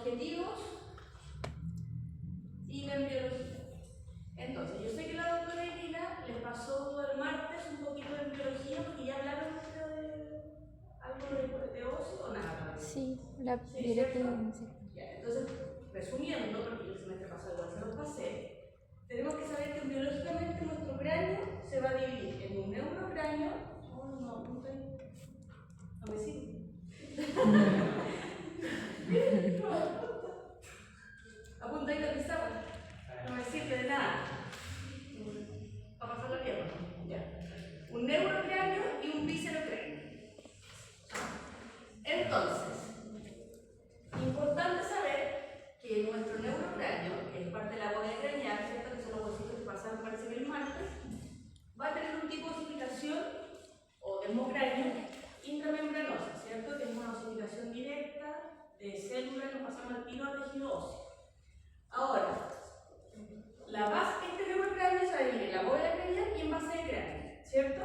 objetivos y la biología. Entonces, yo sé que la doctora Irina les pasó el martes un poquito de biología porque ya hablaron de algo de ocio o nada. Sí, la sí, directriz. Ya, entonces, resumiendo, porque el semestre pasado igual se los pasé, tenemos que saber que biológicamente nuestro cráneo se va a dividir en un neurocráneo. No, apunta ahí. No me sirve. Apunta ahí la pizarra. No me sirve de nada. Para pasar la tierra. Ya. Un neurocráneo y un viscerocráneo. Entonces, importante saber que nuestro neurocráneo, que es parte de la bóveda craneal, ¿cierto? Que son los huesitos que pasaron, parece que el martes, va a tener un tipo de osificación o desmocráneo intramembranosa, ¿cierto? Que es una osificación directa de células que pasan al tiro al tejido óseo. Ahora, la base, este neurocráneo se divide en la bóveda craneal y en base de cráneo, ¿cierto?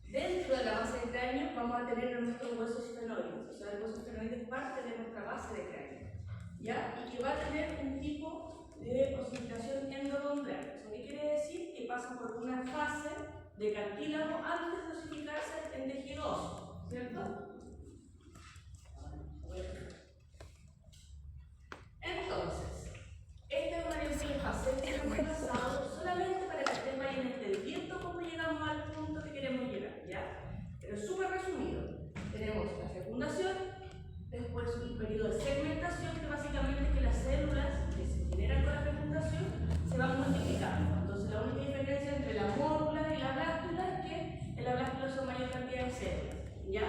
Dentro de la base de cráneo vamos a tener nuestros huesos esfenoides, o sea, el hueso esfenoide es parte de nuestra base de cráneo, ¿ya? Y que va a tener un tipo de osificación endocondral. ¿Eso qué quiere decir? Que pasa por una fase de cartílago antes de osificarse en tejido óseo, ¿cierto? Entonces, esta es una lección fácil que hemos pasado solamente para que ustedes vayan entendiendo cómo llegamos al punto que queremos llegar, ¿ya? Pero súper resumido. Tenemos la fecundación, después un periodo de segmentación, que básicamente es que las células que se generan con la fecundación se van multiplicando. Entonces, la única diferencia entre la módula y la blástula es que en la blástula son mayor cantidad de células, ¿ya?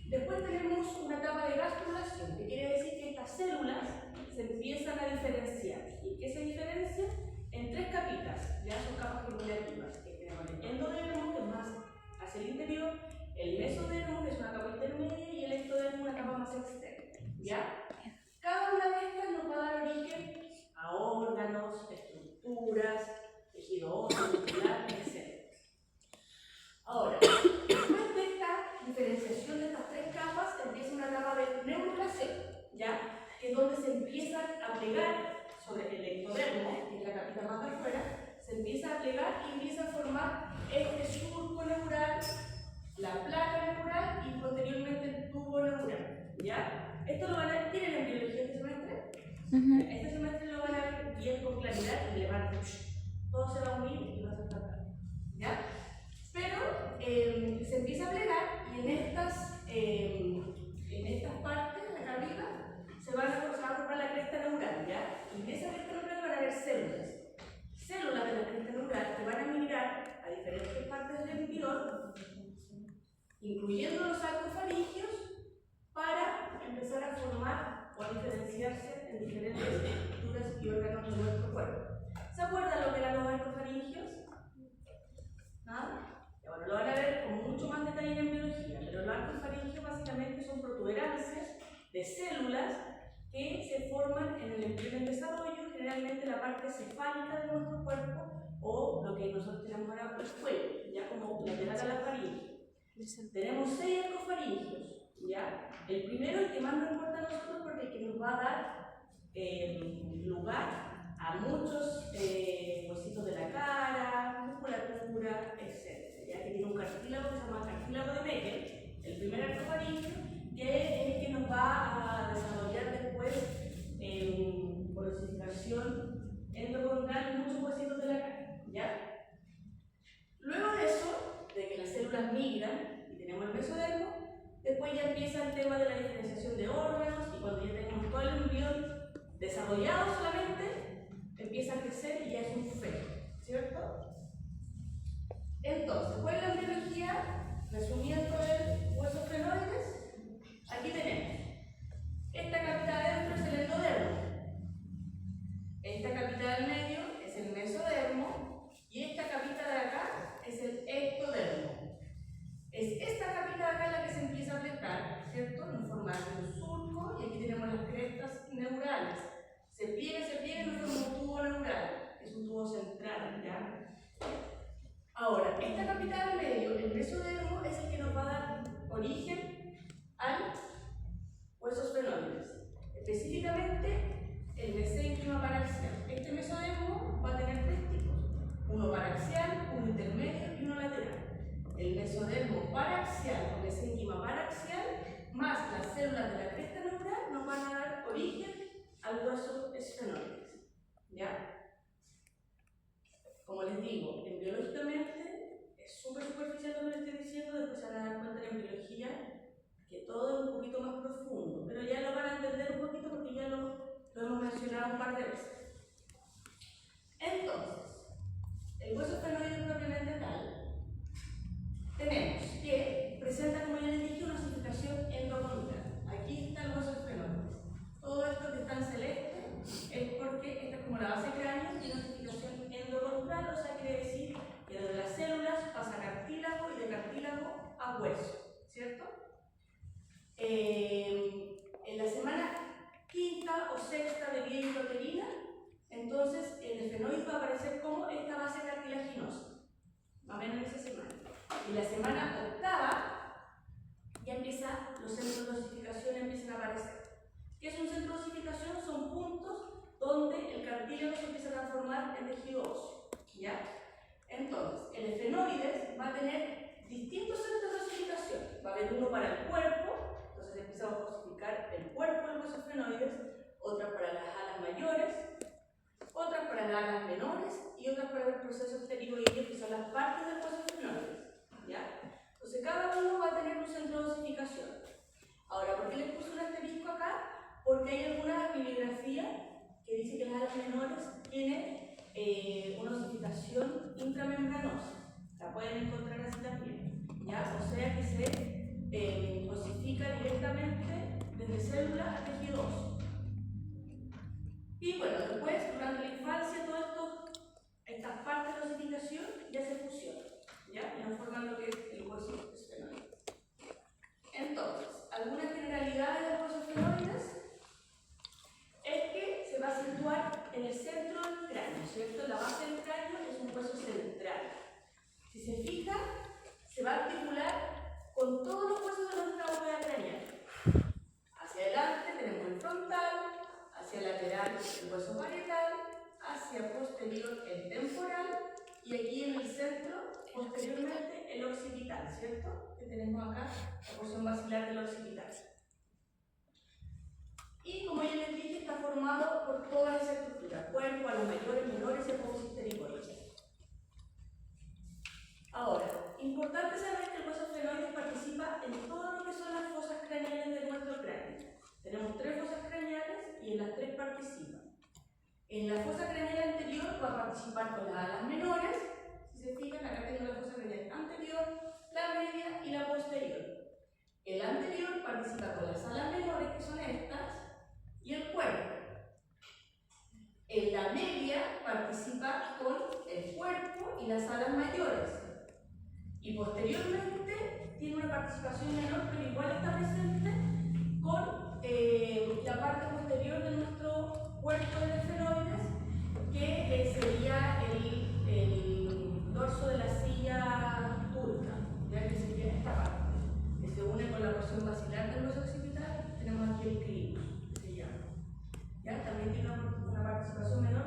Después tenemos una etapa de gastrulación, que quiere decir que estas células se empiezan a diferenciar. ¿Y qué se diferencia? En tres capitas, ya son capas cumulativas, que tenemos el endodermo, que es más hacia el interior, el mesodermo, que es una capa intermedia, y el ectodermo, una capa más externa, ¿ya? Cada una de estas nos va a dar origen a órganos, estructuras, tejido óseo, muscular, etc. Ahora, después de esta diferenciación de estas tres capas, empieza una etapa de neurulación, ¿ya? Que es donde se empieza a plegar sobre el ectodermo, que es la capita más de afuera, se empieza a plegar y empieza a formar este surco neural, la placa neural y posteriormente el tubo neural, ¿ya? Esto lo van a ver, ¿tienen en biología este semestre? Este semestre lo van a ver bien con claridad y le van a decir, todo se va a unir y va a ser tratado, ¿ya? Pero se empieza a plegar y en estas partes, acá arriba, se van a formar la cresta neural, ¿ya? Y en esa cresta neural van a haber células. Células de la cresta neural que van a migrar a diferentes partes del embrión, incluyendo los sarcofaringios, para empezar a formar o a diferenciarse en diferentes estructuras y órganos de nuestro cuerpo. ¿Se acuerdan lo que eran los sarcofaringios? ¿Nada? Ahora lo van a ver con mucho más detalle en biología, pero los arcofaringios básicamente son protuberancias de células que se forman en el embrión en desarrollo, generalmente en la parte cefálica de nuestro cuerpo o lo que nosotros tenemos ahora el cuello, ya como lateral a la faringe. Tenemos 6 arcofaringios, ¿ya? El primero, el que más nos importa a nosotros, porque es el que nos va a dar lugar a muchos huesitos de la cara, musculatura, etc. Ya que tiene un cartílago que se llama cartílago de Meckel, el primer arcofaringio, que es el que nos va a desarrollar después por osificación endocondral muchos huesitos de la cara, ¿ya? Luego de eso, de que las células migran y tenemos el mesodermo, después ya empieza el tema de la diferenciación de órganos y cuando ya tenemos todo el embrión desarrollado solamente, empieza a crecer y ya es un feto, ¿cierto? Entonces, ¿cuál es la biología? Resumiendo el hueso esfenoides, aquí tenemos esta capita de adentro es el endodermo, esta capita del medio es el mesodermo y esta capita de acá es el ectodermo. Es esta capita de acá la que se empieza a plegar, ¿cierto? En forma de un surco y aquí tenemos las crestas neurales. Se pliega y nos forma un tubo neural, que es un tubo central, ¿ya? Ahora, esta capita del medio, el mesodermo, es el que nos va a dar origen al hueso esfenoides. específicamente el mesénquima paraxial. Este mesodermo va a tener tres tipos: uno paraxial, uno intermedio y uno lateral. El mesodermo paraxial o mesénquima paraxial más las células de la cresta neural nos van a dar origen al hueso esfenoides. ¿Ya? Como les digo, biológicamente es súper superficial lo que les estoy diciendo, después se van a dar cuenta en biología que todo es un poquito más profundo, pero ya lo van a entender un poquito porque ya lo hemos mencionado un par de veces. Entonces, el hueso esfenoide propiamente tal, tenemos que presenta, como ya les dije, una osificación endocondral. Aquí está el hueso esfenoide. Todo esto que está en celeste es porque esta es como la base cráneo, tiene osificación endocondral, o sea, quiere decir que desde las células pasa cartílago y de cartílago a hueso, ¿cierto? En la semana quinta o sexta de vida intrauterina, entonces el esfenoide va a aparecer como esta base cartilaginosa, más o menos en esa semana. Y la semana octava ya empieza, los centros de osificación empiezan a aparecer. ¿Qué es un centro de osificación? Son puntos donde el cartílago se empieza a transformar en tejido óseo, ¿ya? Entonces, el esfenoides va a tener distintos centros de osificación. Va a haber uno para el cuerpo, entonces empezamos a osificar el cuerpo de los esfenoides, otras para las alas mayores, otras para las alas menores y otras para los procesos pterigoideos, que son las partes del hueso esfenoides, ¿ya? Entonces, cada uno va a tener un centro de osificación. Ahora, ¿por qué les puse un asterisco acá? Porque hay alguna bibliografía que dice que las alas menores tienen una osificación intramembranosa. La pueden encontrar así también, ¿ya? O sea que se osifica directamente desde célula a tejido óseo. Y bueno, después, durante la infancia, estas partes de osificación ya se fusionan, ¿ya? Y van formando lo que es el hueso esfenoide. Entonces, algunas generalidades de los huesos esfenoides es que se va a situar en el centro del cráneo, ¿cierto? La base del cráneo es un hueso central. Si se fijan, se va a articular con todos los huesos de nuestra bóveda craneal. Hacia adelante tenemos el frontal, hacia lateral el hueso parietal, hacia posterior el temporal y aquí en el centro, posteriormente, el occipital, ¿cierto? Que tenemos acá la porción basilar del occipital. Y como ya les dije, está formado por toda esa estructura: cuerpo, alas mayores, menores y apófisis pterigoides. Ahora, importante saber que el hueso esfenoide participa en todo lo que son las fosas craneales de nuestro cráneo. Tenemos tres fosas craneales y en las tres participa. En la fosa craneal anterior va a participar con las alas menores. Si se fijan, acá tengo la fosa craneal anterior, la media y la posterior. El anterior participa con las alas menores, que son estas, y el cuerpo. En la media participa con el cuerpo y las alas mayores. Y posteriormente tiene una participación menor, pero igual está presente con la parte posterior de nuestro cuerpo de esfenoides, que sería el dorso de la silla turca, ya que sería esta parte, que se une con la porción basilar del hueso occipital. Tenemos aquí el clímax, que se llama. ¿Ya? También tiene una participación menor,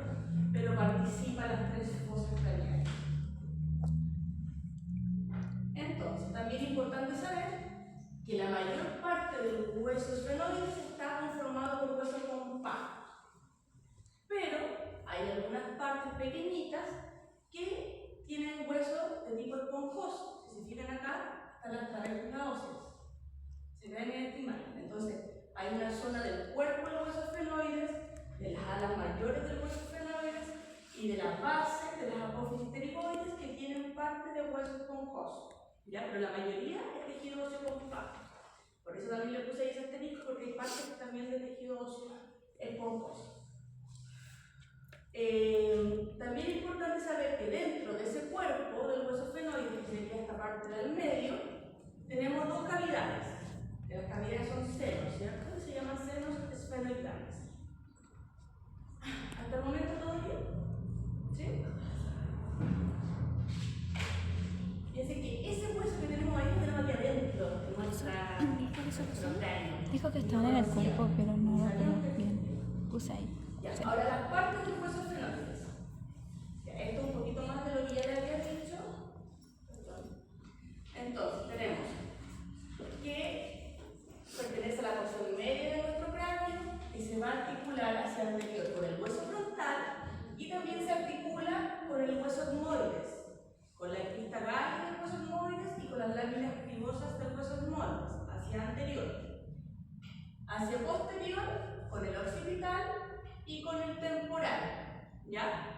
pero participa en las tres fosas craneales. Entonces, también es importante saber que la mayor parte de los huesos esfenoides está conformado por huesos compactos, pero hay algunas partes pequeñitas que tienen huesos de tipo esponjoso. Si se fijan acá, están las trabéculas óseas. Se ven en esta imagen. Entonces, hay una zona del cuerpo de los huesos esfenoides, de las alas mayores del hueso esfenoides y de la base de las apófisis pterigoides que tienen parte de hueso esponjoso. ¿Ya? Pero la mayoría es tejido óseo compacto. Por eso también le puse ahí ese asterisco, porque hay partes también de tejido óseo esponjoso. También es importante saber que dentro de ese cuerpo del hueso esfenoide, que sería esta parte del medio, tenemos dos cavidades. Las cavidades son senos, ¿cierto? Y se llaman senos esfenoidales. ¿Hasta el momento todo bien? ¿Sí? Fíjense que ese hueso que tenemos ahí lo tenemos aquí adentro de nuestro cráneo. Dijo que estaban en el cuerpo, pero no lo creo. posterior, con el occipital y con el temporal, ¿ya?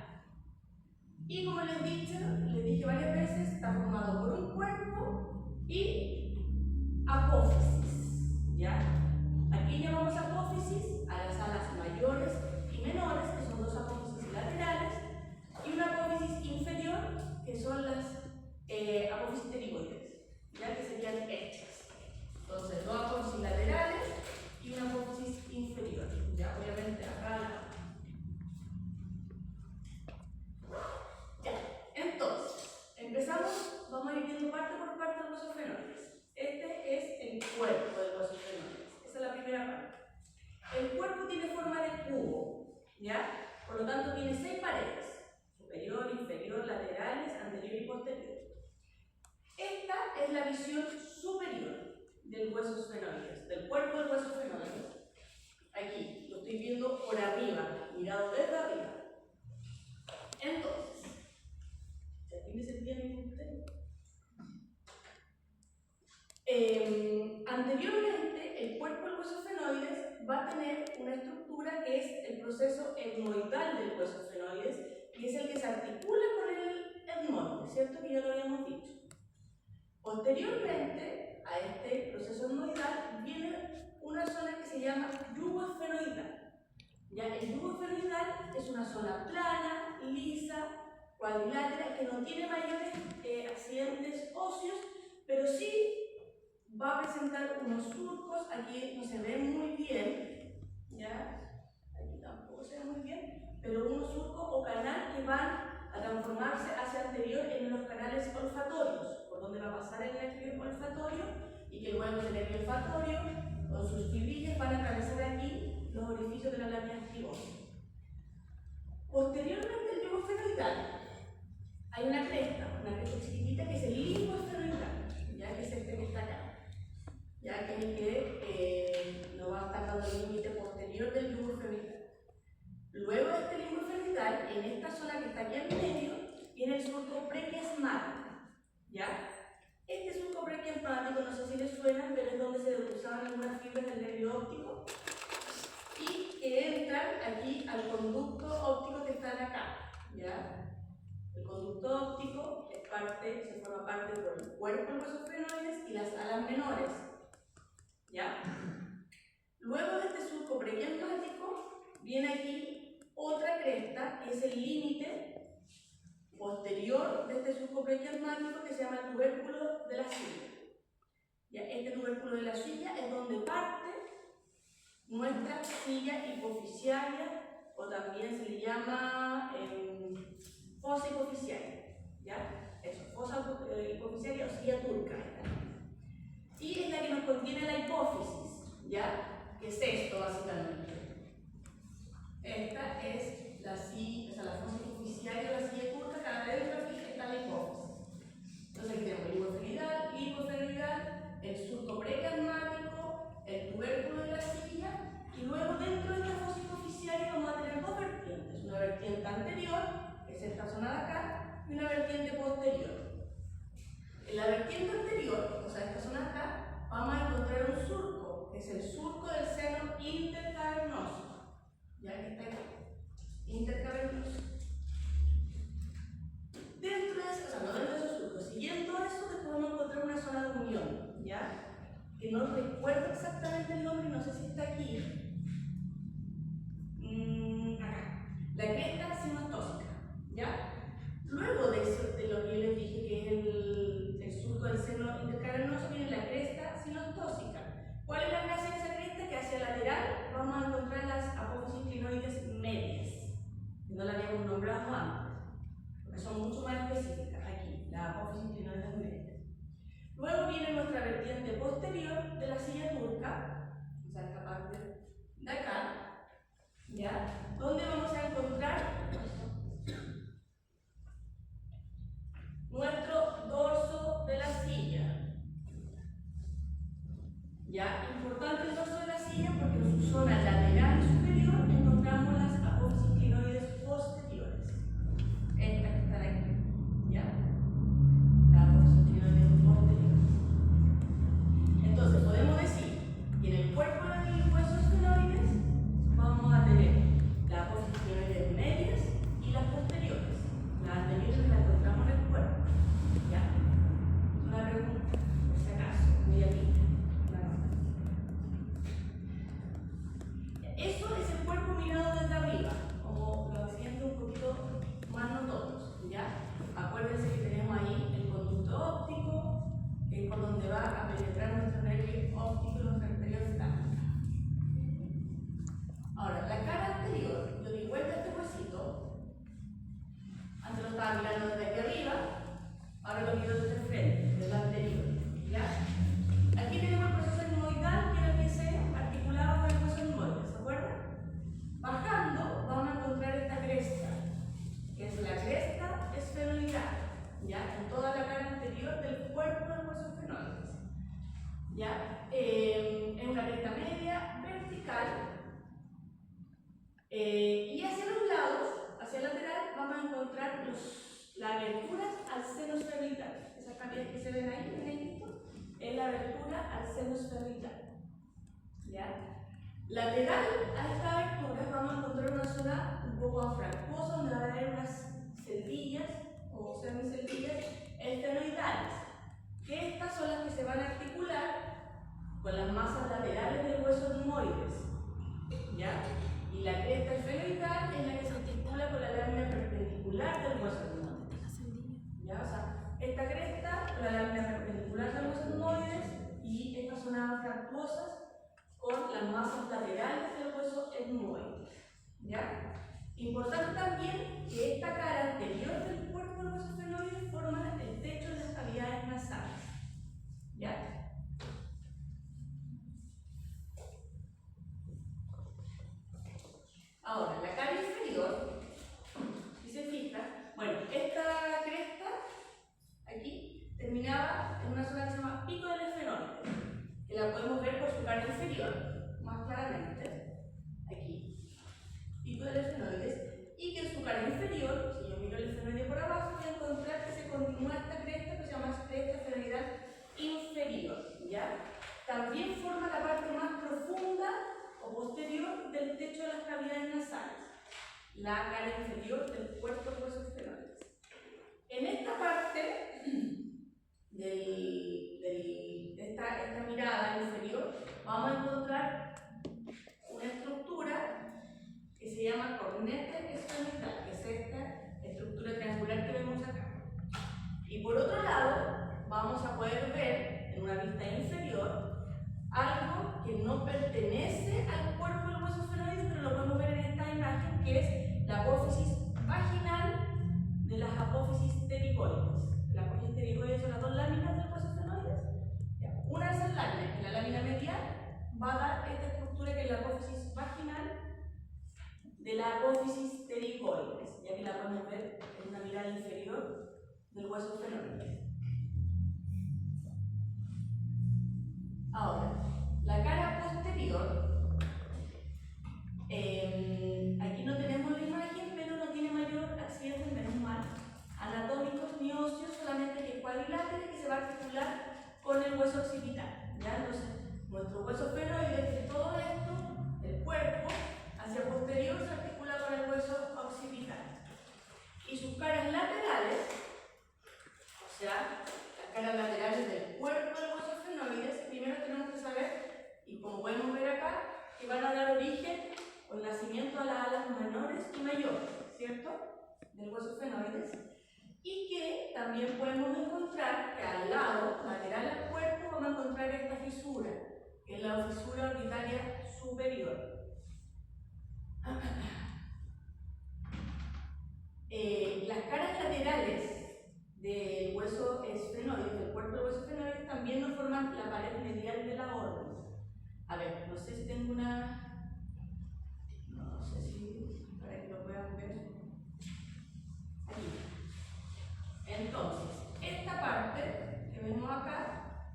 Y como les dije varias veces, está formado por un cuerpo y apófisis, ¿ya? Aquí llamamos apófisis a las alas mayores y menores, que son dos apófisis laterales, y una apófisis inferior, que son las apófisis pterigoides, ya que serían estas. Entonces, dos apófisis laterales y una apófisis inferior, ya obviamente acá. Ya, entonces, empezamos, vamos a ir viendo parte por parte los huesos fenoides. Este es el cuerpo del hueso fenoides. Esa es la primera parte. El cuerpo tiene forma de cubo, ¿ya? Por lo tanto, tiene 6 paredes: superior, inferior, laterales, anterior y posterior. Esta es la visión superior del hueso fenoides, del cuerpo del hueso fenoides. Aquí, lo estoy viendo por arriba, mirado desde arriba. Entonces, ¿aquí me sentían en ustedes? Anteriormente, el cuerpo del hueso fenoides va a tener una estructura que es el proceso etmoidal del hueso fenoides, y es el que se articula con el etmoide, ¿cierto? Que ya lo habíamos dicho. Posteriormente a este proceso etmoidal viene una zona que se llama yugo esfenoidal. Ya, el yugo esfenoidal es una zona plana, lisa, cuadrilátera, que no tiene mayores accidentes óseos, pero sí va a presentar unos surcos. Aquí no se ven muy bien, ¿ya? Aquí tampoco se ve muy bien, pero unos surcos o canal que van a transformarse hacia anterior en los canales olfatorios, por donde va a pasar el nervio olfatorio, y que luego el nervio olfatorio, con sus fibrillas, van a atravesar aquí los orificios de la lámina asquerosa. Posteriormente al yugo esfenoidal hay una cresta chiquitita que es el limbo esfenoidal, ya que es este que está acá, ya que es el que nos va atacando el límite posterior del yugo esfenoidal. Luego de este limbo esfenoidal, en esta zona que está aquí en medio, viene el surco prequiasmático, ¿ya? Este surco prequiasmático, no sé si les suena, pero es donde se cruzaban algunas fibras del nervio óptico y que entran aquí al conducto óptico que está acá, ¿ya? El conducto óptico se forma parte por el cuerpo de los huesos fenoides y las alas menores, ¿ya? Luego de este surco prequiasmático viene aquí otra cresta, que es el límite posterior de este surco prequiasmático, que se llama el tubérculo de la silla. ¿Ya? Este tubérculo de la silla es donde parte nuestra silla hipofisiaria, o también se le llama fosa hipofisiaria, ¿ya? Eso, fosa hipofisiaria o silla turca. Y es la que nos contiene la hipófisis, ¿ya? Que es esto básicamente. Esta es la silla, o sea, la fosa hipofisiaria o la silla turca, cada dentro aquí está la hipófisis. Entonces aquí tenemos el yugo esfenoidal, el surco prequiasmático, el tubérculo de la silla, y luego dentro de esta fosa hipofisiaria vamos a tener dos vertientes: una vertiente anterior, que es esta zona de acá, y una vertiente posterior. En la vertiente anterior, o sea, esta zona de acá, vamos a encontrar un surco, que es el surco del seno intercavernoso. Ya que está aquí, intercavernoso. Dentro de eso, o sea, no dentro de esos surcos, siguiendo eso, después vamos a encontrar una zona de unión, ¿ya? Que no recuerdo exactamente el nombre, no sé si está aquí. Acá. La cresta sinostósica, ¿ya? Luego de eso, de lo que yo les dije, que es el surco del seno intercavernoso, viene la cresta sinostósica. ¿Cuál es la gracia de esa cresta? Que hacia lateral vamos a encontrar las apófisis clinoides medias, que no la habíamos nombrado antes, porque son mucho más específicas aquí, las apófisis clinoides medias. Luego viene nuestra vertiente posterior de la silla turca, o sea, esta parte de acá, ¿ya? Donde vamos a encontrar nuestro dorso de la silla. ¿Ya? Importante el dorso de la silla porque en su zona lateral y superior encontramos las apófisis clinoides posteriores. Estas que están aquí, ¿ya? Las apófisis clinoides posteriores. Entonces podemos decir que en el cuerpo del hueso Eso es el cuerpo mirado desde arriba, como los accidentes un poquito más notorios, ¿ya? Acuérdense que tenemos ahí el conducto óptico, que es por donde va a penetrar nuestro nervio óptico y nuestra arteria orbital. Ahora, la cara anterior, yo di vuelta a este huesito, antes lo estaba mirando desde aquí arriba, ahora lo miro desde el frente, desde el anterior, ¿ya? Aquí tenemos el proceso etmoidal, que era el que se articulaba con el hueso etmoide, ¿se acuerdan? Bajando, vamos a encontrar esta cresta, que es la cresta esfenoidal, ¿ya? En toda la cara anterior del cuerpo del hueso esfenoides, ¿ya? Es una cresta media, vertical, y hacia los lados, hacia el lateral, vamos a encontrar las aberturas al seno esfenoidal. Esas cavidades que se ven ahí, en el visto, es la abertura al seno esfenoidal, ¿ya? Lateral a estas aberturas vamos a encontrar una zona un poco anfractuosa, donde va a haber unas celdillas o semiceldillas esfenoidales, que estas son las que se van a articular con las masas laterales del hueso etmoides, ¿ya? Y la cresta esfenoidal es la que se articula con la lámina perpendicular del hueso etmoides, ¿ya? O sea, esta cresta, la lámina perpendicular del hueso etmoides y estas zonas anfractuosas con las masas laterales del hueso etmoide, ¿ya? Importante también que esta cara anterior del cuerpo del hueso esfenoide forma el techo de las cavidades nasales, ¿ya? Ahora, la cara inferior, si se fija, bueno, esta cresta aquí terminaba en una zona que se llama pico del esfenoide, que la podemos ver por su cara inferior, más claramente, aquí, pico del esfenoides, y que en su cara inferior, si yo miro el esfenoide por abajo, voy a encontrar que se continúa esta cresta que se llama cresta esfenoidal inferior, ¿ya? También forma la parte más profunda o posterior del techo de las cavidades nasales, la cara inferior del cuerpo de huesos esfenoides. En esta parte esta mirada inferior, vamos a encontrar una estructura que se llama cornete esfenoidal, que es esta estructura triangular que vemos acá. Y por otro lado, vamos a poder ver en una vista inferior algo que no pertenece al cuerpo del hueso esfenoide, pero lo podemos ver en esta imagen, que es la apófisis vaginal de las apófisis pterigoides. Las apófisis pterigoides son las dos láminas del hueso esfenoides. Una de esas láminas, que es la lámina medial, va a dar esta estructura que es la apófisis vaginal de la apófisis pterigoides, ya que la podemos ver en una mirada inferior del hueso esfenoide. Ahora, la cara posterior, aquí no tenemos la imagen, pero no tiene mayor accidente, menos mal, anatómicos ni óseos, solamente que cuadrilátero, que se va a articular con el hueso occipital, ¿ya? Entonces, nuestro hueso esfenoide, de todo esto, el cuerpo, hacia posterior se articula con el hueso occipital. Y sus caras laterales, o sea, las caras laterales del cuerpo del hueso esfenoides, primero tenemos que saber, y como podemos ver acá, que van a dar origen o el nacimiento a las alas menores y mayores, ¿cierto? Del hueso esfenoides. Y que también podemos encontrar que al lado, lateral al cuerpo, vamos a encontrar esta fisura, que es la fisura orbitaria superior. Las caras laterales del hueso esfenoide, del cuerpo del hueso esfenoide, también nos forman la pared medial de la órbita. A ver, no sé si tengo una... No sé si... para que lo puedan ver. Aquí. Entonces, esta parte que vemos acá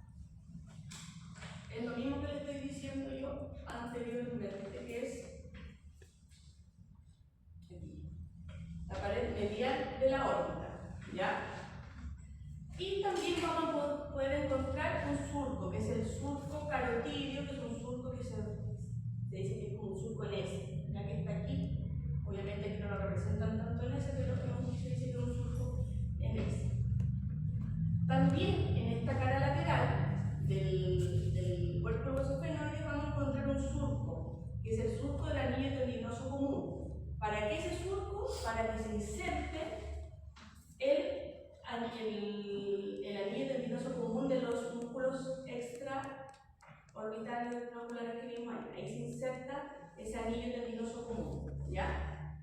es lo mismo que le estoy diciendo yo anteriormente, que es aquí, la pared medial de la órbita, ¿ya? Y también vamos a poder encontrar un surco, que es el surco carotidio, que es un surco que se dice que es como un surco en S, ya que está aquí. Obviamente aquí no lo representan tanto en S, pero se dice que es un surco en S. También en esta cara lateral del cuerpo del hueso esfenoide vamos a encontrar un surco, que es el surco del anillo tendinoso común. ¿Para qué ese surco? Para que se inserte el anillo tendinoso común de los músculos extraorbitales extraoculares que vimos ahí. Ahí se inserta ese anillo tendinoso común, ¿ya?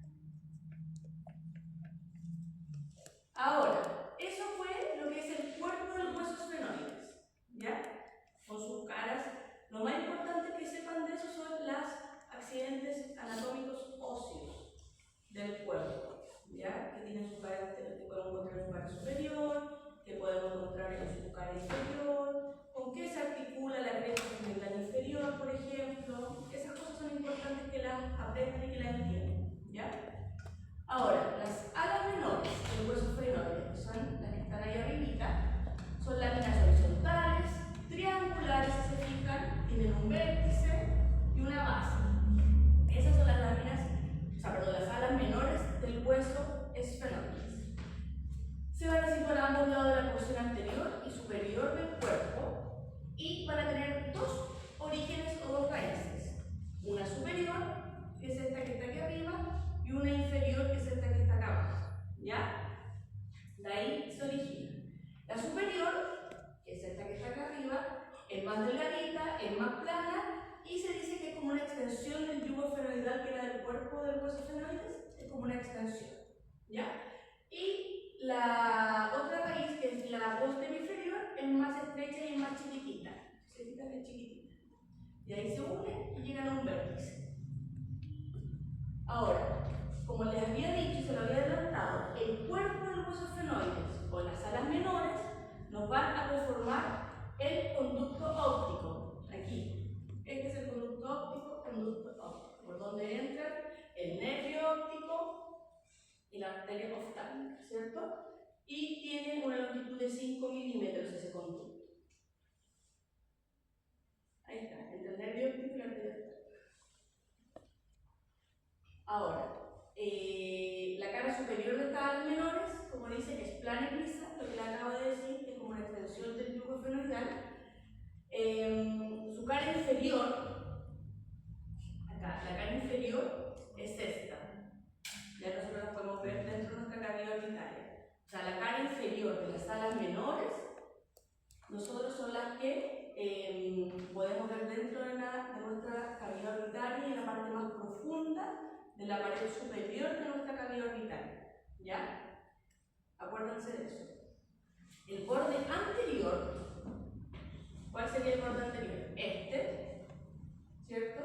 Ahora, eso fue lo que es el cuerpo de los huesos esfenoides, ¿ya? Con sus caras. Lo más importante que sepan de eso son los accidentes anatómicos óseos del cuerpo, ¿ya? Que tienen su cara, que podemos encontrar en su cara superior, que podemos encontrar en su cara inferior, con qué se articula la cresta segmental inferior, por ejemplo. Esas cosas son importantes que las aprendan y que las entiendan, ¿ya? Ahora, las alas menores del hueso esfenoide, que son las que están ahí arribita, son láminas horizontales, triangulares, si se fijan, tienen un vértice y una base. Esas son las láminas, las alas menores del hueso esfenoide. Se van a situar a ambos lados de la porción anterior y superior del cuerpo y van a tener dos orígenes o dos raíces. Una superior, que es esta que está aquí arriba, y una inferior, que es esta que está acá abajo, ¿ya? De ahí se origina. La superior, que es esta que está acá arriba, es más delgadita, es más plana y se dice que es como una extensión del yugo esfenoidal que era del cuerpo del hueso esfenoides, es como una extensión, ¿ya? Y la otra raíz, que es la posterior inferior, es más estrecha y más chiquitita. Se fijan que es chiquitita. Y ahí se une y llegan a un vértice. Ahora, como les había dicho y se lo había adelantado, el cuerpo del hueso esfenoides o las alas menores nos van a conformar el conducto óptico. Aquí. Este es el conducto óptico, por donde entra el nervio óptico y la arteria oftálmica, ¿cierto? Y tiene una longitud de 5 milímetros ese conducto. Ahí está, entre el nervio óptico y la arteria oftálmica. Ahora, la cara superior de estas alas menores, como dice, es plana y lisa, lo que le acabo de decir, que es como una extensión del yugo esfenoidal. Su cara inferior, acá, la cara inferior es esta. Ya nosotros la podemos ver dentro de nuestra cavidad orbitaria. O sea, la cara inferior de las alas menores, nosotros son las que podemos ver dentro de nuestra cavidad orbitaria y en la parte más profunda de la pared superior de nuestra cavidad orbitaria, ¿ya? Acuérdense de eso. El borde anterior, ¿cuál sería el borde anterior? Este, ¿cierto?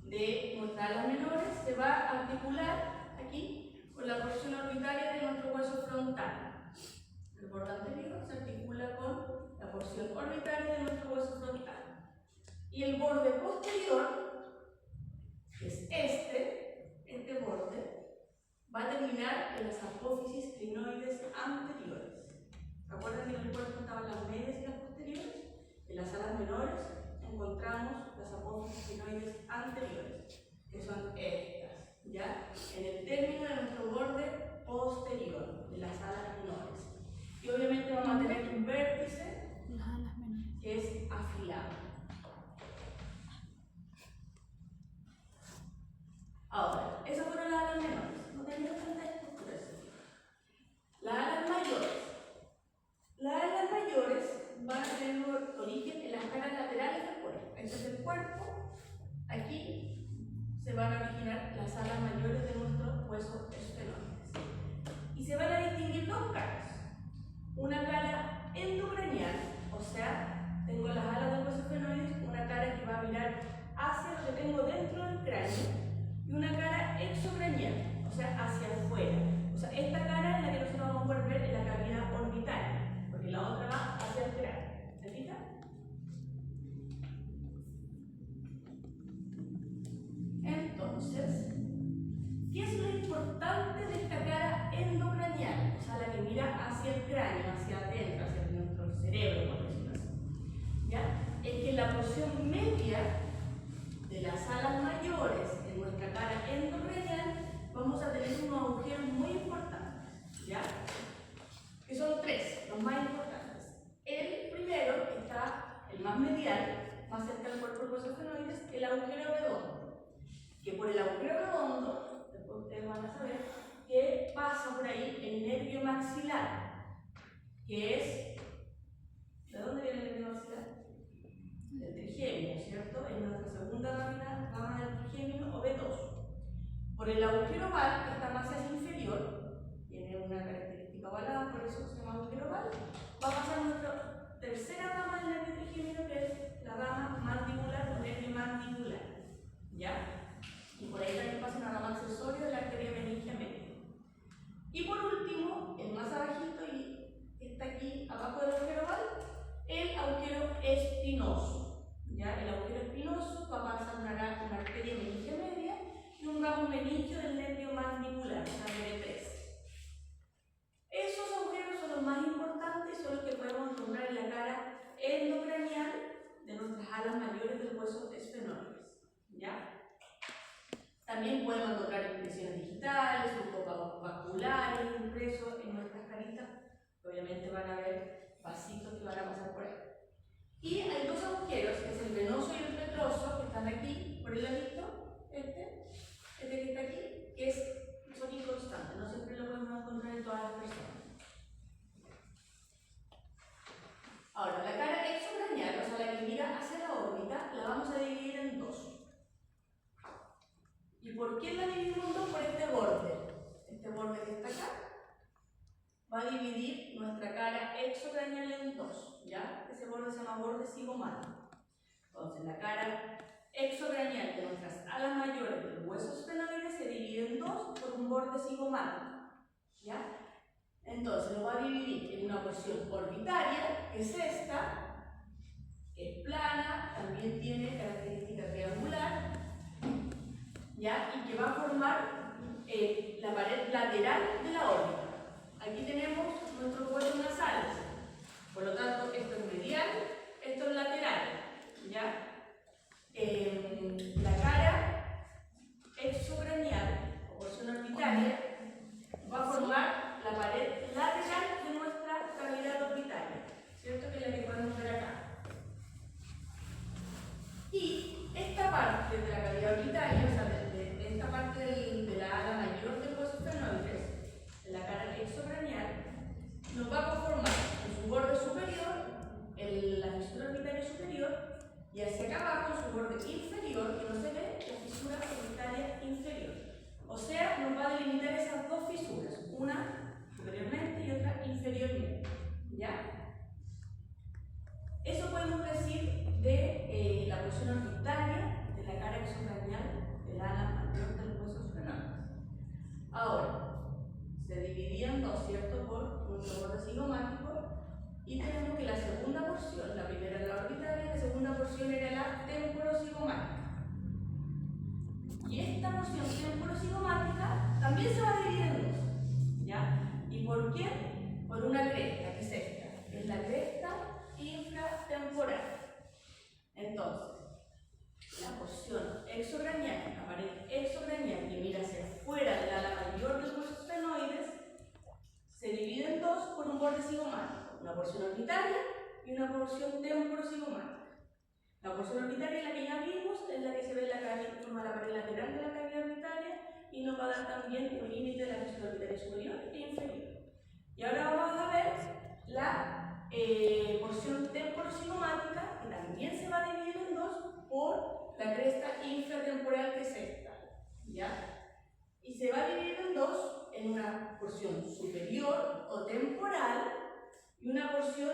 De nuestras alas menores se va a articular aquí con la porción orbitaria de nuestro hueso frontal. El borde anterior se articula con la porción orbitaria de nuestro hueso frontal. Y el borde posterior, que es este borde, va a terminar en las apófisis crinoides anteriores. ¿Recuerdan que en el cuerpo estaban las medias y las posteriores? En las alas menores encontramos las apófisis crinoides anteriores, que son estas, ¿ya? En el término de nuestro borde posterior de las alas menores. Y obviamente vamos a tener un vértice que es afilado. Ahora, esas fueron las alas menores, no tenemos tanta estructura. Las alas mayores. Las alas mayores van a tener origen en las caras laterales del cuerpo. Este es el cuerpo. Aquí se van a originar las alas mayores de nuestro hueso esfenoides. Y se van a distinguir dos caras. Una cara endocranial, o sea, tengo las alas del hueso esfenoides, una cara que va a mirar hacia lo que tengo dentro del cráneo, y una cara exocranial, o sea, hacia afuera. O sea, esta cara es la que nosotros vamos a poder ver en la cavidad orbitaria, porque la otra va hacia el cráneo. ¿Se fijan? Entonces, ¿qué es lo importante de esta cara endocranial? O sea, la que mira hacia el cráneo, hacia adentro, hacia nuestro cerebro, por decirlo así. ¿Ya? Es que en la porción media de las alas mayores en nuestra cara endocranial vamos a tener unos agujeros muy importantes, ¿ya? Que son tres, los más importantes. El primero, que está el más medial, más cerca del cuerpo del hueso esfenoides, el agujero redondo. maxilar, que es, ¿de dónde viene el nervio maxilar? Del trigémino, ¿cierto? Es nuestra segunda rama del trigémino o venoso. Por el agujero oval, que está más hacia inferior, tiene una característica ovalada, por eso se llama agujero oval, va a pasar nuestra tercera rama del nervio trigémino, que es la rama mandibular o nervio mandibular, ¿ya? Y por ahí también pasa una rama accesoria de la arteria meningia media. Y por último, el más abajito y está aquí abajo del agujero oval, el agujero espinoso, ¿ya? El agujero espinoso va a pasar una arteria meningia media y un ramo meningio del nervio mandibular, la NB3. Esos agujeros son los más importantes, son los que podemos encontrar en la cara endocranial de nuestras alas mayores del hueso esfenoides, ¿ya? También podemos encontrar impresiones digitales, grupos vasculares impresos en nuestras caritas. Obviamente van a haber vasitos que van a pasar por ahí. Y hay dos agujeros, que es el venoso y el petroso, que están aquí, por el ladito, este que está aquí, que son inconstantes, no siempre lo podemos encontrar en todas las personas. Ahora, la cara exocranial, o sea, la que mira hacia la órbita, la vamos a dividir en dos. ¿Y por qué la dividimos en dos? Por este borde. Este borde que está acá va a dividir nuestra cara exocranial en dos, ¿ya? Ese borde se llama borde cigomático. Entonces, la cara exocranial de nuestras alas mayores del hueso esfenoide se divide en dos por un borde cigomático, ¿ya? Entonces, lo va a dividir en una porción orbitaria, que es esta, que es plana, también tiene característica triangular, ¿ya? Y que va a formar la pared lateral de la órbita. Aquí tenemos nuestros huesos nasales, por lo tanto, esto es medial, esto es lateral, ¿ya? La cara exocranial, o porción orbitaria, va a formar la pared lateral de nuestra cavidad orbitaria, ¿cierto? Que es la que podemos ver acá. Y esta parte de la cavidad orbitaria, o sea, de esta parte de la ala mayor del hueso esfenoides, de la cara exocranial, nos va a conformar en su borde superior, la fisura orbitaria superior, y hacia acá abajo en su borde inferior, que no se ve, la fisura orbitaria inferior. O sea, nos va a delimitar esas dos fisuras, una superiormente y otra inferiormente, ¿ya? Eso podemos decir de la porción orbitaria de la cara exocranial del ala mayor del hueso esfenoides. Ahora, se dividían dos, ¿cierto? Por nuestro borde cigomático, y tenemos que la segunda porción, la primera era la orbitaria, la segunda porción era la temporocigomática. Y esta porción temporocigomática también se va a dividir en dos, ¿ya? ¿Y por qué? Por una cresta, que es esta, que es la cresta infratemporal. Entonces, la porción exocranial, la pared exocranial que mira hacia afuera del ala mayor del hueso esfenoides, se divide en dos por un borde cigomático, una porción orbitaria y una porción temporocigomática. La porción orbitaria es la que ya vimos, es la que se ve en la cavidad, forma la pared lateral de la cavidad orbitaria y nos va a dar también un límite de la porción orbitaria superior e inferior. Y ahora vamos a ver la porción temporocigomática, que también se va a dividir en dos por la cresta infratemporal, que es esta, ¿ya? Y se va a dividir en dos en una porción superior o temporal y una porción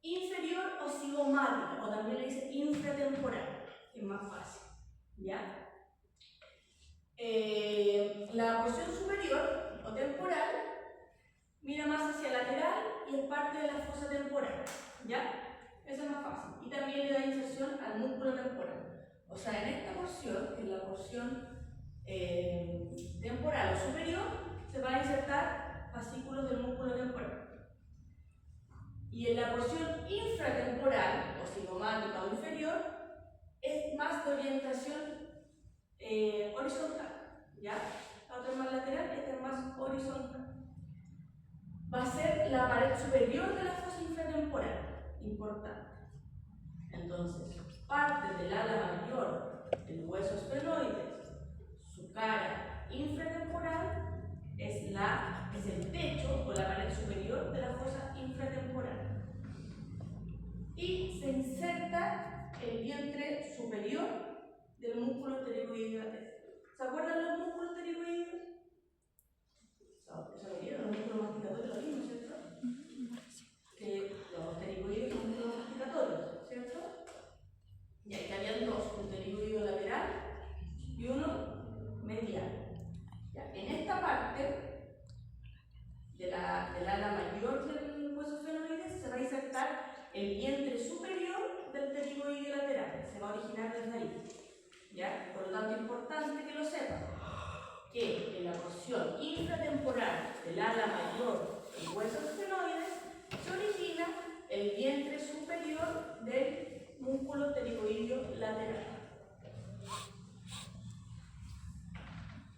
inferior o cigomática, o también le dice infratemporal, que es más fácil, ¿ya? La porción superior o temporal mira más hacia lateral y es parte de la fosa temporal, ¿ya? Eso es más fácil. Y también le da inserción al músculo temporal. O sea, en esta porción, que es la porción temporal o superior, se va a insertar fascículos del músculo temporal. Y en la porción infratemporal, o cigomática o inferior, es más de orientación horizontal, ¿ya? La otra es más lateral, esta es más horizontal. Va a ser la pared superior de la fosa infratemporal, importante. Entonces, parte del ala mayor del hueso esfenoides, su cara infratemporal es el techo o la pared y se inserta el vientre superior del músculo pterigoideo lateral. ¿Se acuerdan los músculos pterigoideos? Eso lo vieron, los músculos masticatorios lo vimos, ¿cierto? Los pterigoideos son músculos masticatorios, ¿cierto? Y ahí habían dos, un pterigoideo lateral y uno medial. Ya, en esta parte del ala mayor del hueso esfenoides se va a insertar el vientre superior del pterigoideo lateral, se va a originar desde ahí. ¿Ya? Por lo tanto, importante que lo sepan, que en la porción infratemporal del ala mayor del hueso esfenoides se origina el vientre superior del músculo pterigoideo lateral.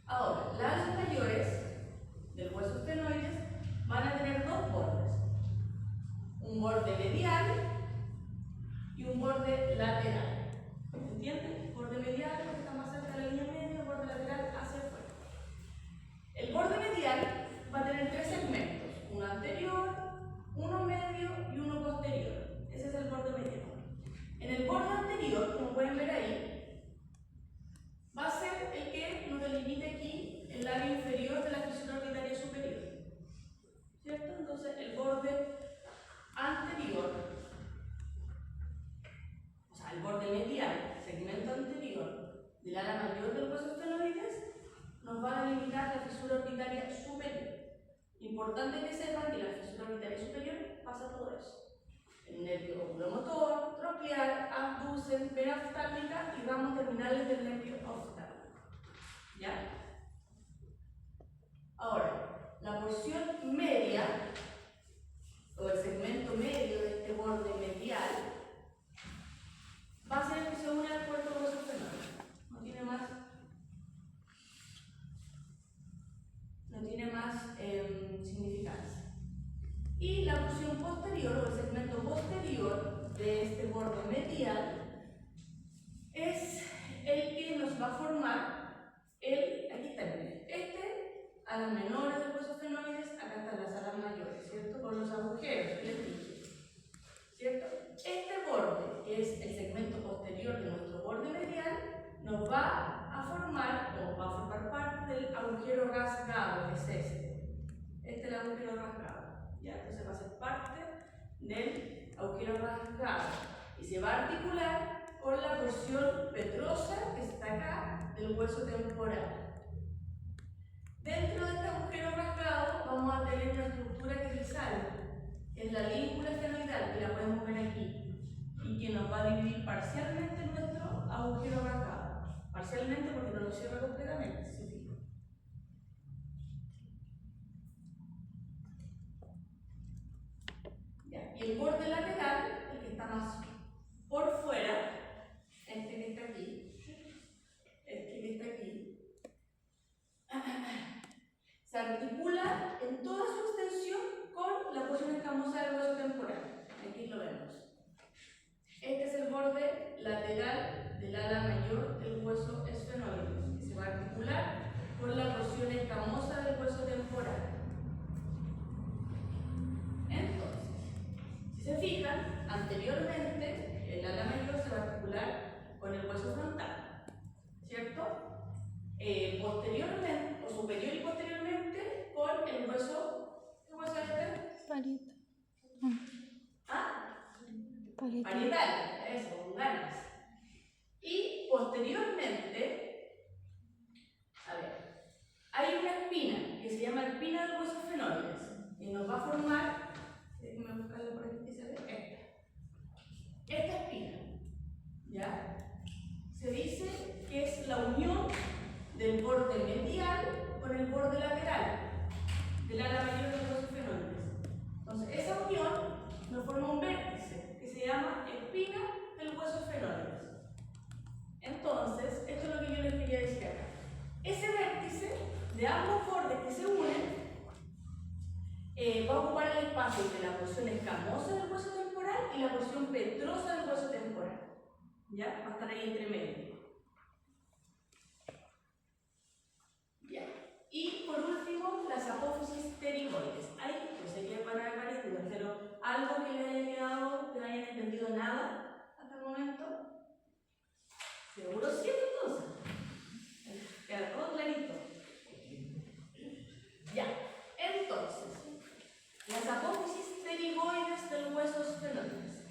Ahora, las alas mayores del hueso esfenoides van a tener dos bordes, un borde medial y un borde lateral. ¿Entienden? Borde medial porque está más cerca de la línea media, borde lateral hacia afuera. El borde medial va a tener tres segmentos, uno anterior, uno medio y uno posterior. Ese es el borde medial. En el borde anterior, como pueden ver ahí, va a ser el que nos delimite aquí el labio inferior de la fisura orbitaria superior. ¿Cierto? Entonces, el borde anterior, o sea, el borde medial, segmento anterior del ala mayor del hueso esfenoides, nos va a delimitar la fisura orbitaria superior. Importante que sepan que la fisura orbitaria superior pasa todo eso. El nervio oculomotor, tropial, abducen, vena oftálmica y ramos terminales del nervio oftálmico. ¿Ya? Ahora, la porción media, o el segmento medio de este borde medial, va a ser el que se une al cuerpo del hueso esfenoides. No tiene más significancia. Y la porción posterior, o el segmento posterior de este borde medial, es el que nos va a formar aquí está, alas menores del hueso esfenoides, acá están las alas mayores, ¿cierto? Con los agujeros que les dije, ¿cierto? Este borde, que es el segmento posterior de nuestro borde medial, nos va a formar, o va a formar parte del agujero rasgado, que es este. Este es el agujero rasgado, ¿ya? Entonces va a ser parte del agujero rasgado y se va a articular con la porción petrosa que está acá del hueso temporal. Dentro de este agujero rasgado vamos a tener una estructura que se sale, que es la língula esfenoidal, que la podemos ver aquí, y que nos va a dividir parcialmente nuestro agujero rasgado. Parcialmente porque no lo cierra completamente, ¿se fijan? Ya. Y el borde lateral, el que está más por fuera, este que está aquí, se articula en toda su extensión con la porción escamosa del hueso temporal. Aquí lo vemos. Este es el borde lateral del ala mayor del hueso esfenoides, que se va a articular con la porción escamosa del hueso temporal. Entonces, si se fijan, anteriormente el ala mayor se va a articular con el hueso frontal, ¿cierto? Posteriormente, o superior y posteriormente, con el hueso, ¿qué hueso es este? Parietal. ¿Ah? Parietal. Eso, con ganas. Y posteriormente, a ver, hay una espina que se llama espina del hueso esfenoides y nos va a formar, déjenme buscarla por aquí que se ve, esta espina, ¿ya? Se dice que es la unión del borde medial con el borde lateral del ala mayor del hueso esfenoides. Entonces, esa unión nos forma un vértice que se llama espina del hueso esfenoides. Entonces, esto es lo que yo les quería decir acá. Ese vértice de ambos bordes que se unen va a ocupar el espacio entre la porción escamosa del hueso temporal y la porción petrosa del hueso temporal. ¿Ya? Va a estar ahí entre medio. ¿Ya? Y por último, las apófisis pterigoides. Ahí, yo sé que van a haber varias dudas, pero algo que les haya quedado, que hayan entendido entendido nada hasta el momento? Seguro sí, entonces. Queda todo clarito. Ya, entonces, las apófisis pterigoides del hueso esfenoides.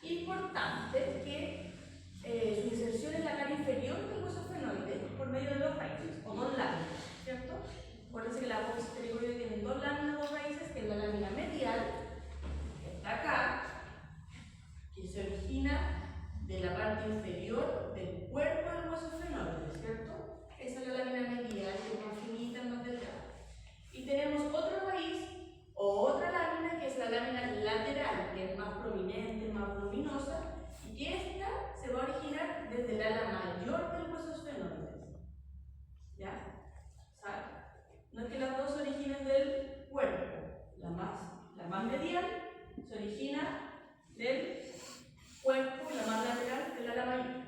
Importante que su inserción en la cara inferior del hueso esfenoide por medio de dos raíces, o dos láminas, ¿cierto? Acuérdense que la apófisis pterigoide tiene dos láminas, dos raíces, que es la lámina medial, que está acá, que se origina de la parte inferior del cuerpo del hueso esfenoide, ¿cierto? Esa es la lámina medial, que es más finita, más delgada. Y tenemos otra raíz o otra lámina que es la lámina lateral, que es más prominente, más voluminosa, y que esta se va a originar desde el ala mayor del hueso esfenoides. ¿Ya? O sea, no es que las dos se originen del cuerpo, la más medial se origina del cuerpo y la más lateral del ala mayor.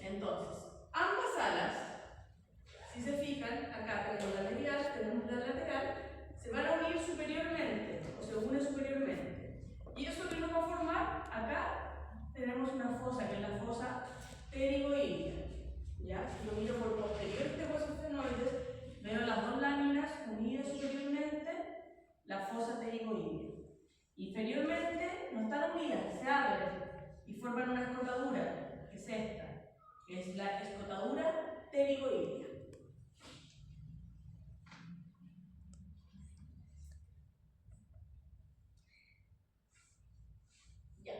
Entonces, ambas alas, si se fijan, acá tenemos la medial, tenemos la lateral, se van a unir superiormente, o se unen superiormente. ¿Y eso que nos va a formar? Acá tenemos una fosa, que es la fosa pterigoidea. ¿Ya? Si yo miro por posterior de huesos esfenoides, veo las dos láminas unidas superiormente, la fosa pterigoidea. Inferiormente no están unidas, se abren y forman una escotadura, que es esta, que es la escotadura pterigoidea. Ya.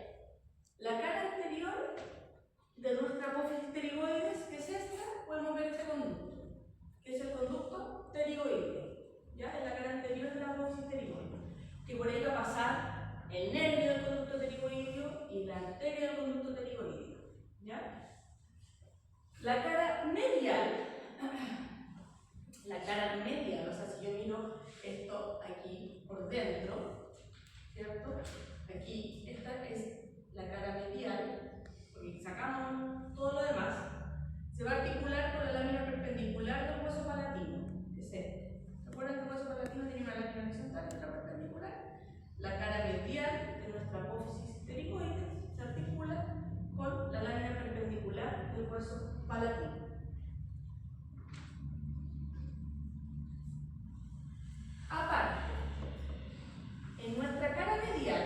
La cara anterior de nuestra apófisis pterigoides, que es esta, podemos ver este conducto, que es el conducto pterigoideo. ¿Ya? Es la cara anterior de la apófisis pterigoidea, que por ahí va a pasar el nervio del conducto pterigoideo y la arteria del conducto pterigoideo. ¿Ya? La cara medial, o sea, si yo miro esto aquí por dentro, ¿cierto? Aquí, esta es la cara medial, porque sacamos todo lo demás, se va a articular con la lámina perpendicular del hueso palatino, que es este. ¿Se acuerdan que el hueso palatino tiene una lámina horizontal y otra perpendicular? La cara medial de nuestra apófisis pterigoides se articula con la lámina perpendicular del hueso palatino. Aparte, en nuestra cara medial,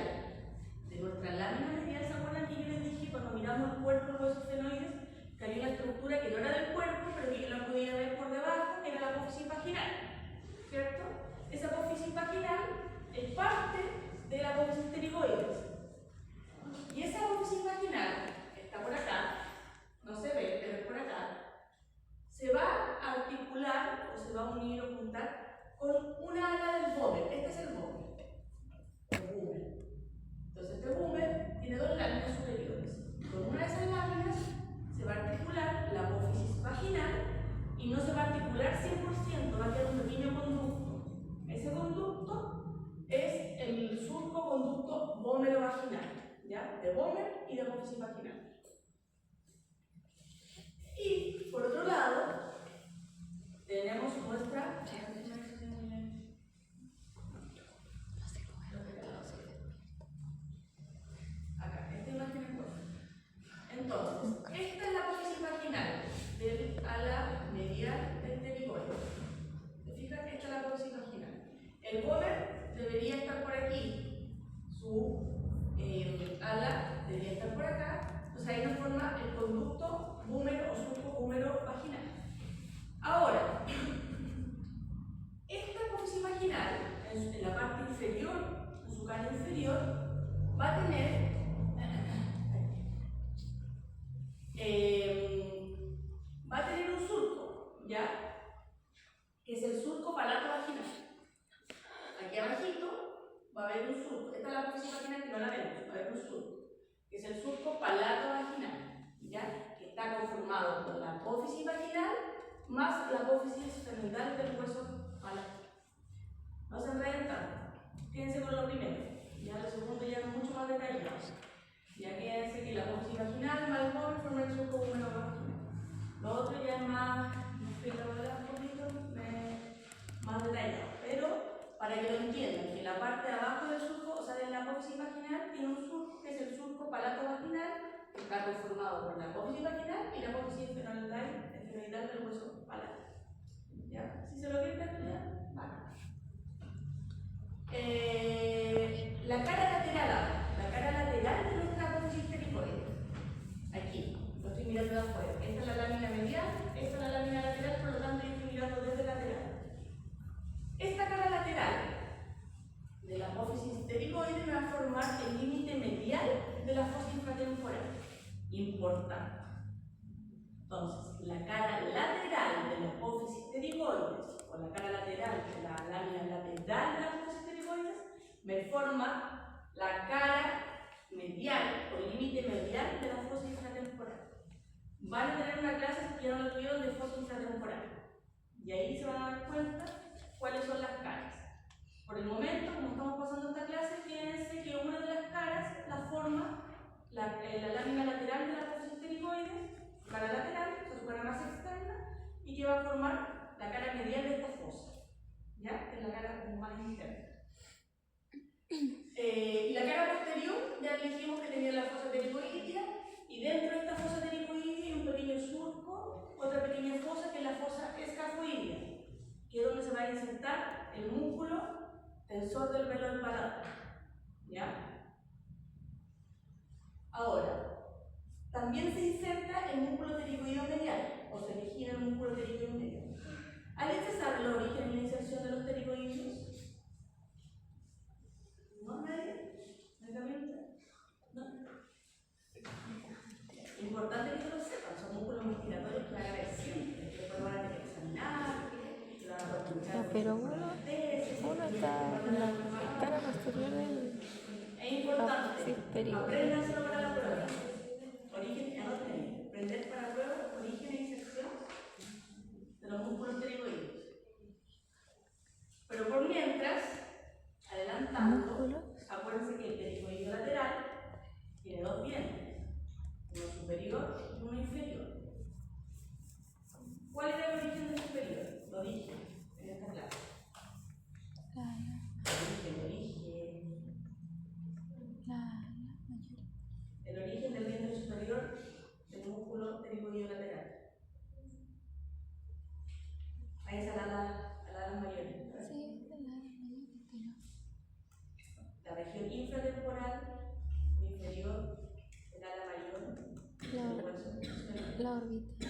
de nuestra lámina medial, ¿se acuerdan que yo les dije cuando miramos el cuerpo de los huesos esfenoides que había una estructura que no era del cuerpo, pero que yo la podía ver por debajo, que era la apófisis vaginal? ¿Cierto? Esa apófisis vaginal es parte de la apófisis pterigoides. Y esa apófisis vaginal, que está por acá, no se ve, pero es por acá, se va a articular o se va a unir o juntar con una ala del bómer. Este es el bómer. Entonces este bómer tiene dos láminas superiores. Con una de esas láminas se va a articular la apófisis vaginal y no se va a articular 100%, va a quedar un pequeño conducto. Ese conducto es el surco conducto bómero-vaginal, ¿ya? De bómer y de apófisis vaginal. Y por otro lado, tenemos nuestra. Acá, esta imagen es buena. Entonces, esta es la apófisis vaginal del ala medial del pterigoide. ¿Se fijan? Esta es la apófisis vaginal. El bómer debería estar por aquí. Su ala debería estar por acá. Entonces ahí nos forma el conducto búmero o surco búmero vaginal. Ahora, esta apófisis vaginal, en la parte inferior, en su cara inferior, va a tener un surco, ¿ya? Que es el surco palato-vaginal. Aquí abajito va a haber un surco. Esta es la apófisis vaginal que no la vemos, va a haber un surco, que es el surco palato-vaginal, ¿ya? Que está conformado por la apófisis vaginal más la apófisis esfenoidal del hueso palatino. No se enreden tanto. Quédense con lo primero. Ya lo segundo ya es mucho más detallado. Ya quédense que la apófisis vaginal más el bómer forma el surco búmero vaginal. Lo otro ya es más detallado, pero para que lo entiendan, que la surco palato-vaginal que está conformado por la apófisis vaginal y la apófisis esfenoidal del hueso palato. ¿Ya? Si se lo quieren estudiar, vale. La cara lateral ahora, la cara lateral de nuestra apófisis ptericoide. Aquí, lo estoy mirando de afuera. Esta es la lámina medial, esta es la lámina lateral, por lo tanto yo estoy mirando desde lateral. Esta cara lateral de la apófisis ptericoide me va a formar el límite medial de la fosa infratemporal. Importante. Entonces, la cara lateral de la apófisis ptericoides o la cara lateral de la lámina lateral de la apófisis ptericoides me forma la cara medial o límite medial de la fosa infratemporal. Van a tener una clase, si ya no lo tuvieron, de fosa infratemporal. Y ahí se van a dar cuenta cuáles son las caras. Por el momento, como estamos pasando esta clase, fíjense que una de las caras la forma la lámina lateral de la apófisis ptericoides, cara lateral, o sea, su cara más externa, y que va a formar la cara medial de esta fosa, ¿ya? Que es la cara como más interna. Y la cara posterior, ya dijimos que tenía la fosa ptericoidea, y dentro de esta fosa ptericoidea hay un pequeño surco, otra pequeña fosa que es la fosa escafoidea, que es donde se va a insertar el músculo tensor del velo del palato, ¿ya? Ahora, también se inserta el músculo ptericoideo medial, o se origina el músculo ptericoideo medial. ¿Alguien se sabe el origen y la inserción de los ptericoideos? ¿No? ¿Nadie? ¿Nadie? ¿No? Importante que lo sepan, son músculos respiratorios que van a ver siempre. Después van a tener que examinar, que van a escuchar. Pero uno está en la cara posterior del Es importante, ptericoide. apréndanselo para la prueba. Origen, anoten, aprender para la prueba, origen e inserción de los músculos ptericoideos. Pero por mientras, adelantando, acuérdense que el ptericoideo lateral tiene dos dientes, uno superior y uno inferior. ¿Cuál era el origen del superior? Lo dije en esta clase. El origen del diente superior del músculo ptericoideo lateral. Ahí es a las mayores. Sí, La región infratemporal o inferior, el ala mayor, el hueso. la órbita.